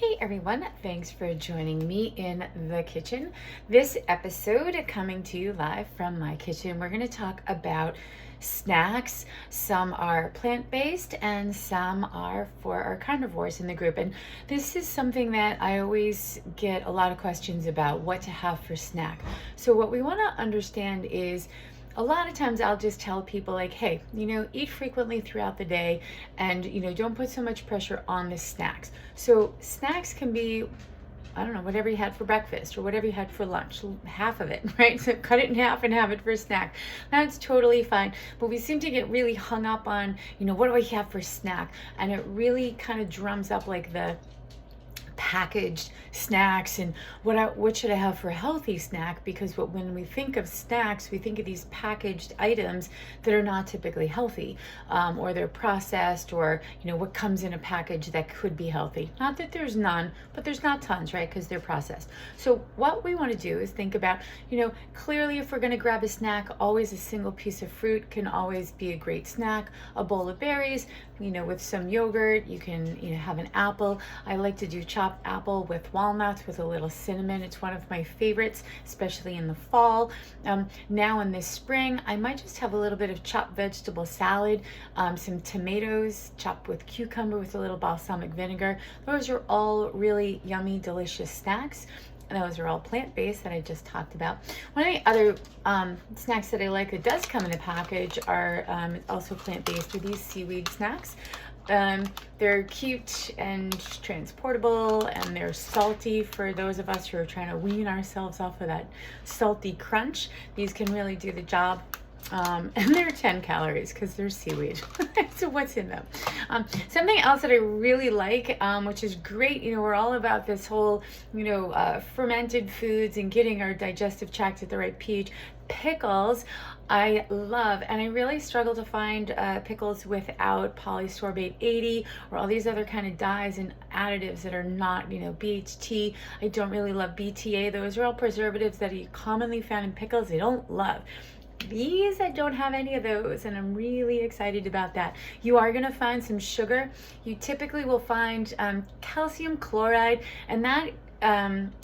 Hey everyone, thanks for joining me in the kitchen. This episode coming to you live from my kitchen. We're going to talk about snacks. Some are plant-based and some are for our carnivores in the group. And this is something that I always get a lot of questions about, what to have for snack. So what we want to understand is a lot of times I'll just tell people like, hey, eat frequently throughout the day and, don't put so much pressure on the snacks. So snacks can be, I don't know, whatever you had for breakfast or whatever you had for lunch, half of it, right? So cut it in half and have it for a snack. That's totally fine. But we seem to get really hung up on, what do I have for snack? And it really kind of drums up like the packaged snacks and what should I have for a healthy snack, because when we think of snacks, we think of these packaged items that are not typically healthy, or they're processed, or what comes in a package that could be healthy. Not that there's none, but there's not tons, right? Because they're processed. So what we want to do is think about, clearly if we're going to grab a snack, always a single piece of fruit can always be a great snack. A bowl of berries, with some yogurt. You can have an apple. I like to do chopped apple with walnuts with a little cinnamon. It's one of my favorites, especially in the fall. Now in this spring, I might just have a little bit of chopped vegetable salad, some tomatoes chopped with cucumber with a little balsamic vinegar. Those are all really yummy, delicious snacks. And those are all plant-based that I just talked about. One of the other snacks that I like that does come in a package are also plant-based, are these seaweed snacks. They're cute and transportable, and they're salty for those of us who are trying to wean ourselves off of that salty crunch. These can really do the job. And they're 10 calories because they're seaweed. So what's in them? Something else that I really like, which is great, we're all about this whole, fermented foods and getting our digestive tract at the right pH. Pickles I love, and I really struggle to find pickles without polysorbate 80 or all these other kind of dyes and additives that are not, BHT. I don't really love BTA. Those are all preservatives that are commonly found in pickles. I don't love. These, I don't have any of those, and I'm really excited about that. You are going to find some sugar. You typically will find calcium chloride, and that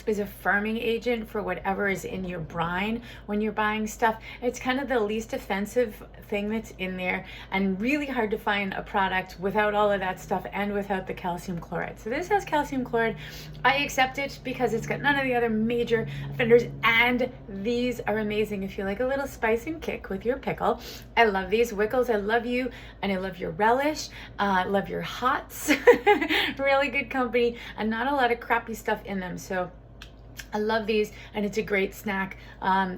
is a firming agent for whatever is in your brine when you're buying stuff. It's kind of the least offensive thing that's in there, and really hard to find a product without all of that stuff and without the calcium chloride. So this has calcium chloride. I accept it because it's got none of the other major offenders, and these are amazing if you like a little spice and kick with your pickle. I love these. Wickles, I love you, and I love your relish. I love your hots. Really good company, and not a lot of crappy stuff in them. So I love these, and it's a great snack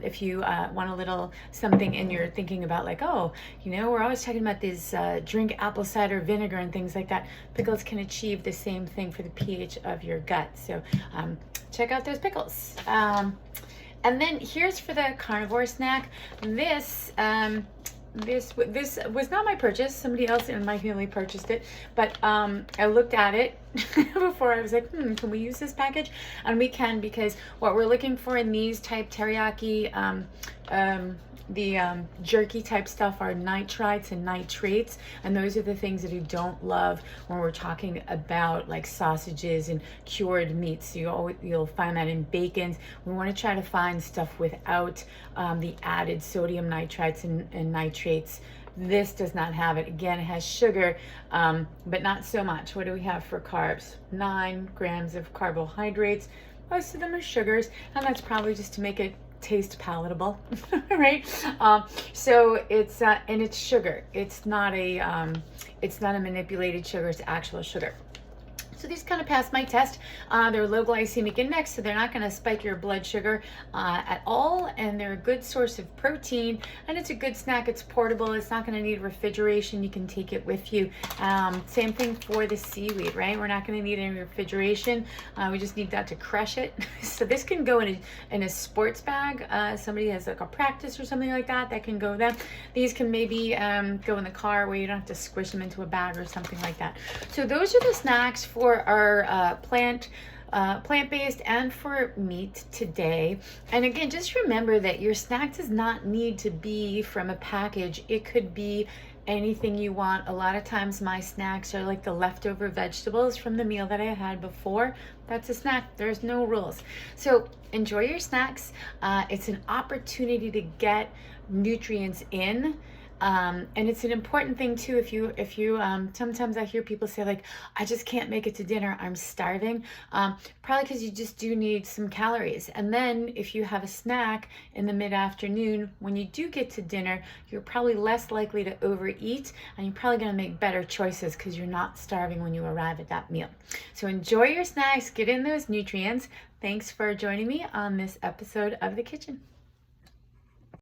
if you want a little something and you're thinking about like, oh, we're always talking about this drink apple cider vinegar and things like that. Pickles can achieve the same thing for the pH of your gut. So check out those pickles. And then here's for the carnivore snack. This was not my purchase. Somebody else in my family purchased it, but I looked at it before. I was like, can we use this package? And we can, because what we're looking for in these type teriyaki, the jerky type stuff are nitrites and nitrates, and those are the things that you don't love when we're talking about like sausages and cured meats. You'll find that in bacons. We want to try to find stuff without the added sodium nitrites and nitrates. This does not have it. Again, it has sugar, but not so much. What do we have for carbs? 9 grams of carbohydrates. Most of them are sugars, and that's probably just to make it taste palatable, right? So it's and it's sugar. It's not a manipulated sugar. It's actual sugar. So these kind of pass my test. They're low glycemic index, so they're not going to spike your blood sugar at all, and they're a good source of protein, and it's a good snack. It's portable. It's not going to need refrigeration. You can take it with you. Same thing for the seaweed, right? We're not going to need any refrigeration. We just need that to crush it. So this can go in a sports bag. Somebody has like a practice or something like that, that can go there. These can maybe go in the car where you don't have to squish them into a bag or something like that. So those are the snacks for our plant-based and for meat today. And again, just remember that your snack does not need to be from a package. It could be anything you want. A lot of times my snacks are like the leftover vegetables from the meal that I had before. That's a snack. There's no rules. So enjoy your snacks. It's an opportunity to get nutrients in. And it's an important thing too. If you sometimes I hear people say like, I just can't make it to dinner, I'm starving. Probably because you just do need some calories. And then if you have a snack in the mid-afternoon, when you do get to dinner, you're probably less likely to overeat, and you're probably going to make better choices because you're not starving when you arrive at that meal. So enjoy your snacks, get in those nutrients. Thanks for joining me on this episode of The Kitchen.